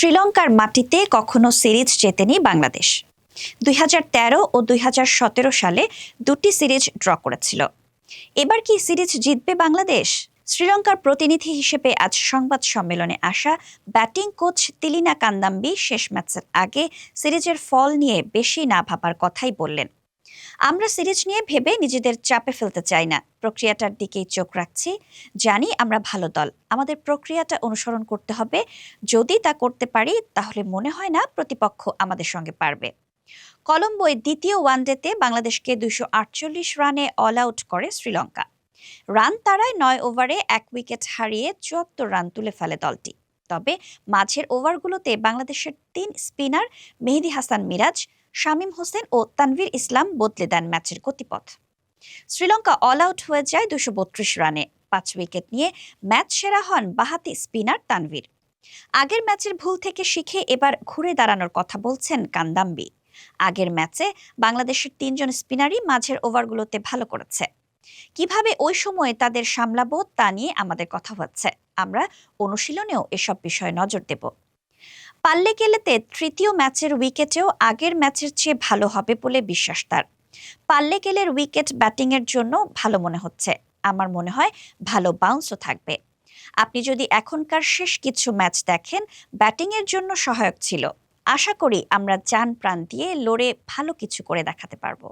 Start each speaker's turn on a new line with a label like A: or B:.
A: শ্রীলঙ্কার মাটিতে কখনো সিরিজ জেতেনি বাংলাদেশ। ২০১৩ ও ২০১৭ সালে দুটি সিরিজ ড্র করেছিল। এবার কি সিরিজ জিতবে বাংলাদেশ? শ্রীলঙ্কার প্রতিনিধি হিসেবে আজ সংবাদ সম্মেলনে আসা ব্যাটিং কোচ তিলিনা কান্দাম্বি শেষ ম্যাচের আগে সিরিজের ফল নিয়ে বেশি না ভাবার কথাই বললেন। আমরা সিরিজ নিয়ে ভেবে নিজেদের চাপে ফেলতে চাই না, প্রক্রিয়াটার দিকেই চোখ রাখছি। জানি আমরা ভালো দল, আমাদের প্রক্রিয়াটা অনুসরণ করতে হবে। যদি তা করতে পারি তাহলে মনে হয় না প্রতিপক্ষ আমাদের সঙ্গে পারবে। কলম্বোয় দ্বিতীয় ওয়ানডেতে বাংলাদেশকে ২৪৮ রানে অল আউট করে শ্রীলঙ্কা। রান তাড়ায় ৯ ওভারে ১ উইকেট হারিয়ে ৭৪ রান তুলে ফেলে দলটি। তবে মাঝের ওভারগুলোতে বাংলাদেশের ৩ স্পিনার মেহেদী হাসান মিরাজ, শামীম হোসেন ও তানভীর ইসলাম বদলে দেন ম্যাচের গতিপথ। শ্রীলঙ্কা অল আউট হয়ে যায় ২৩২ রানে। ৫ উইকেট নিয়ে ম্যাচ সেরা হন বাঁহাতি স্পিনার তানভীর। আগের ম্যাচের ভুল থেকে শিখে এবার ঘুরে দাঁড়ানোর কথা বলছেন কান্দাম্বি। আগের ম্যাচে বাংলাদেশের ৩ জন স্পিনারই মাঝের ওভারগুলোতে ভালো করেছে। কিভাবে ওই সময়ে তাদের সামলাবো তা নিয়ে আমাদের কথা হচ্ছে। আমরা অনুশীলনেও এসব বিষয়ে নজর দেব। পাল্লেকেলেতে তৃতীয় ম্যাচের উইকেটেও আগের ম্যাচের চেয়ে ভালো হবে বলে বিশ্বাস তার। পাল্লেকেলের উইকেট ব্যাটিংয়ের জন্য ভালো মনে হচ্ছে। আমার মনে হয় ভালো বাউন্সও থাকবে। আপনি যদি এখনকার শেষ কিছু ম্যাচ দেখেন, ব্যাটিংয়ের জন্য সহায়ক ছিল। আশা করি আমরা জান প্রাণ দিয়ে লড়ে ভালো কিছু করে দেখাতে পারবো।